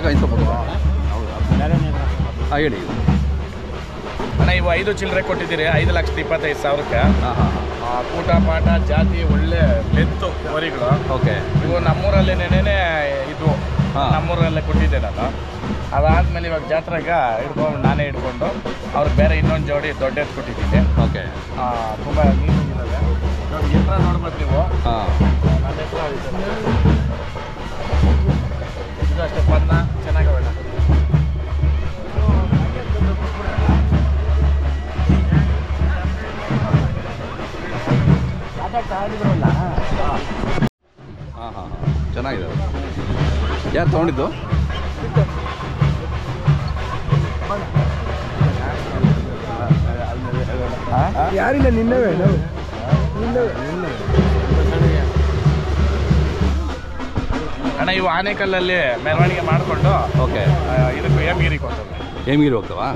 ಸ್ವಲ್ಪ ಕಾಯಿಸ್ಕೊಬೋದು. ಹಾಂ ಹೇಳಿ ಅಣ್ಣ. ಇವು 5 ಚಿಲ್ಲರೆ ಕೊಟ್ಟಿದ್ದೀರಿ, 5,25,000ಕ್ಕೆ. ಊಟ ಪಾಠ ಜಾತಿ ಒಳ್ಳೆ ಲೆಂತು ವರಿಗಳು. ಓಕೆ. ಇವು ನಮ್ಮೂರಲ್ಲೇ ನೆನೆ ಇದು ನಮ್ಮೂರಲ್ಲೇ ಕೊಟ್ಟಿದ್ದೆ ನಾನು. ಅದಾದಮೇಲೆ ಇವಾಗ ಜಾತ್ರೆಗೆ ನಾನೇ ಹಿಡ್ಕೊಂಡು ಅವ್ರಿಗೆ ಬೇರೆ ಇನ್ನೊಂದು ಜೋಡಿ ದೊಡ್ಡ ಎತ್ತು ಕೊಟ್ಟಿದ್ದೀನಿ. ಓಕೆ. ತುಂಬ ನೀಟಾಗಿದ್ದಾವೆ. ಎತ್ತರ ನೋಡ್ಬೋದು ನೀವು. ನನ್ನ ಎತ್ತರ ಇದು ಅಷ್ಟೇ ಪನ್ನ ಚೆನ್ನಾಗವೆ. ಹಾಂ ಚೆನ್ನಾಗಿದೆ. ಯಾರು ತೊಗೊಂಡಿದ್ದು? ಯಾರಿಲ್ಲ ನಿನ್ನವೇ. ಅಣ್ಣ ಇವು ಆನೆಕಲ್ಲಲ್ಲಿ ಮೆರವಣಿಗೆ ಮಾಡಿಕೊಂಡು ಓಕೆ ಇದಕ್ಕೆ ಹೇಮಗಿರಿಗೆ ಹೋಗ್ತವೆ. ಹೇಮಗಿರಿ ಹೋಗ್ತಾವಾ?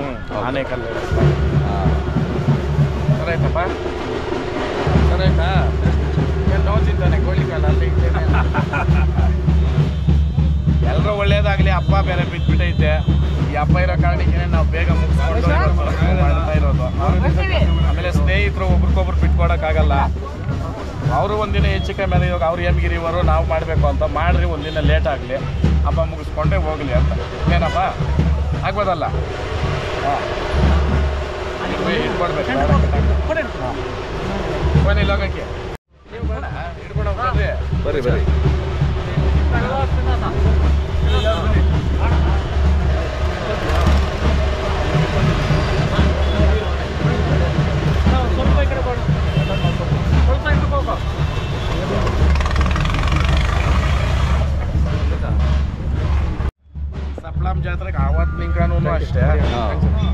ಆನೆಕಲ್ಲು. ಸರ್ ಆಯ್ತಪ್ಪ, ಸರ್ ಆಯ್ತಾ? ಏನು ನೋಡ್ತಿದ್ದಾನೆ ಕೋಳಿಕಾಲ ಅಲ್ಲಿ. ಎಲ್ಲರೂ ಒಳ್ಳೇದಾಗಲಿ. ಹಬ್ಬ ಬೇರೆ ಬಿದ್ದುಬಿಟ್ಟೈತೆ. ಈ ಹಬ್ಬ ಇರೋ ಕಾರಣಕ್ಕೆ ನಾವು ಬೇಗ ಮುಗಿಸ್ಕೊಂಡು ಮಾಡ್ತಾ ಇರೋದು. ಆಮೇಲೆ ಸ್ನೇಹಿತರು ಒಬ್ರಿಗೊಬ್ರು ಬಿಟ್ಕೊಡೋಕ್ಕಾಗಲ್ಲ. ಅವರು ಒಂದಿನ ಹೆಚ್ಚಿಗೆ ಮೇಲೆ ಇವಾಗ ಅವ್ರು ಹೇಮಗಿರಿವರು ನಾವು ಮಾಡಬೇಕು ಅಂತ ಮಾಡ್ರಿ, ಒಂದಿನ ಲೇಟ್ ಆಗಲಿ, ಹಬ್ಬ ಮುಗಿಸ್ಕೊಂಡ್ರೆ ಹೋಗಲಿ ಅಂತ. ಏನಪ್ಪ ಆಗ್ಬೋದಲ್ಲ? ಹಾಂ ಇಟ್ಕೊಡ್ಬೇಕು. ಫೋನಿಲ್ಲ ಹೋಗಕ್ಕೆ ಹಿಡ್ಕೊಂಡು ಹೋಗ್ರಿ. ಬರ್ರಿ ಬರ್ರಿ. ಸಪ್ಲಂ ಜಾತ್ರೆಗೆ ಆವತ್ತು ನಿಂಕನೂ ಅಷ್ಟೇ.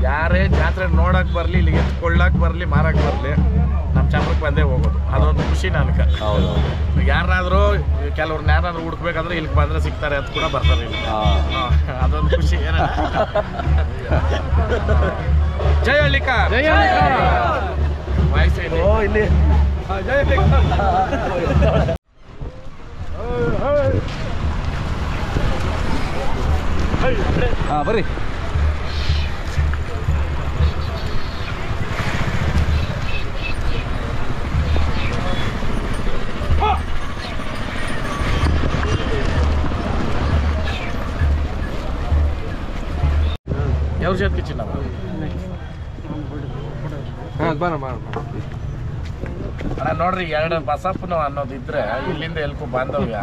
ಯಾರೇ ಜಾತ್ರೆ ನೋಡಕ್ ಬರ್ಲಿ, ಇಲ್ಲಿ ಎತ್ಕೊಳ್ಳಕ್ ಬರ್ಲಿ, ಮಾರಕ್ ಬರ್ಲಿ, ನಮ್ಮ ಚಾಮರಕ್ಕೆ ಬಂದೇ ಹೋಗೋದು. ಅದೊಂದು ಖುಷಿ ನನಗೆ. ಯಾರಾದ್ರೂ ಕೆಲವ್ರನ್ನ ಯಾರಾದ್ರೂ ಹುಡ್ಕ್ಬೇಕಂದ್ರೆ ಇಲ್ಲಿಗೆ ಬಂದ್ರೆ ಸಿಗ್ತಾರೆ ಅಂತ ಕೂಡ ಬರ್ತಾರೆ ಇಲ್ಲಿ. ಅದೊಂದು ಖುಷಿ. ಜೈ ಹಳ್ಳಿಕಾರ್. ವಯಸ್ಸು ಇಲ್ಲಿ ಹಾಂ ಬರ್ರಿ. ಯಾವ ಜಾತಿ ಚಿನ್ನ? ಅಣ್ಣ ನೋಡ್ರಿ, 2 ಬಸಪ್ಪನು ಅನ್ನೋದಿದ್ರೆ ಇಲ್ಲಿಂದ ಎಲ್ಕು ಬಾಂಧವ್ಯ.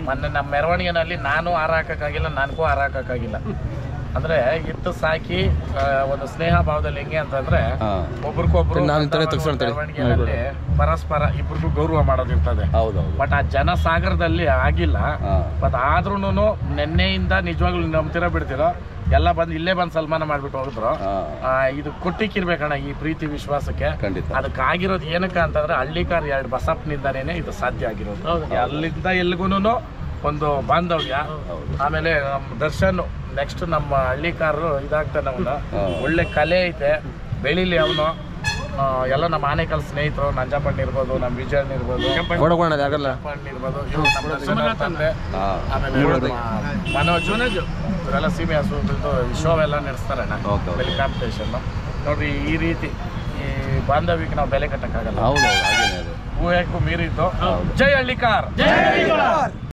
ಮೊನ್ನೆ ನಮ್ಮ ಮೆರವಣಿಗೆನಲ್ಲಿ ನಾನು ಹಾರ ಹಾಕಕ್ಕಾಗಿಲ್ಲ, ನನಗೂ ಹಾರ ಹಾಕಕ್ಕಾಗಿಲ್ಲ. ಅಂದ್ರೆ ಇತ್ತು ಸಾಕಿ ಒಂದು ಸ್ನೇಹ ಭಾವದಲ್ಲಿ ಹೆಂಗೆ ಅಂತಂದ್ರೆ ಒಬ್ರಿಗೊಬ್ರು ಮೆರವಣಿಗೆಯಲ್ಲಿ ಪರಸ್ಪರ ಇಬ್ರಿಗೂ ಗೌರವ ಮಾಡೋದಿರ್ತದೆ. ಬಟ್ ಆ ಜನ ಸಾಗರದಲ್ಲಿ ಆಗಿಲ್ಲ. ಬಟ್ ಆದ್ರೂನು ನಿನ್ನೆಯಿಂದ ನಿಜವಾಗ್ಲೂ ನಂಬ್ತಿರೋ ಬಿಡ್ತಿರೋ ಎಲ್ಲ ಬಂದು ಇಲ್ಲೇ ಬಂದು ಸಲ್ಮಾನ ಮಾಡ್ಬಿಟ್ಟು ಹೋಗಿದ್ರು. ಇದು ಕೊಟ್ಟಿಕ್ಕಿರ್ಬೇಕಣ್ಣ ಈ ಪ್ರೀತಿ ವಿಶ್ವಾಸಕ್ಕೆ. ಅದಕ್ಕಾಗಿರೋದು ಏನಕ್ಕ ಅಂತಂದ್ರೆ ಹಳ್ಳಿಕಾರ್ 2 ಬಸಪ್ಪನಿಂದಾನೇನೆ ಇದು ಸಾಧ್ಯ ಆಗಿರೋದು. ಅಲ್ಲಿಂದ ಎಲ್ಗೂನು ಒಂದು ಬಾಂಧವ್ಯ. ಆಮೇಲೆ ನಮ್ಮ ದರ್ಶನ್ ನೆಕ್ಸ್ಟ್ ನಮ್ಮ ಹಳ್ಳಿಕಾರರು ಇದಾಗ್ತಾನೆ. ಅವನು ಒಳ್ಳೆ ಕಲೆ ಐತೆ, ಬೆಳಿಲಿ ಅವನು. ಎಲ್ಲ ನಮ್ಮ ಆನೆಕಲ್ ಸ್ನೇಹಿತರು, ನಂಜಪ್ಪಣ್ಣ ಇರ್ಬೋದು, ನಮ್ಮ ವಿಜಯಣ್ಣ ಇರ್ಬೋದು, ತಂದೆ, ಆಮೇಲೆ ಮನೋಜ್ ಇವರೆಲ್ಲ ಸೀಮೆ ಹಸು ಶೋ ಎಲ್ಲ ನಡೆಸ್ತಾರಣ್ಣ. ಬೆಲೆ ಕಾಂಪಿಟೇಷನ್ ನೋಡ್ರಿ. ಈ ರೀತಿ ಈ ಬಾಂಧವ್ಯಕ್ಕೆ ನಾವು ಬೆಲೆ ಕಟ್ಟಕ್ಕಾಗಲ್ಲ. ಊಹೆಗೂ ಮೀರಿದ್ದು. ಜೈ ಹಳ್ಳಿಕಾರ್.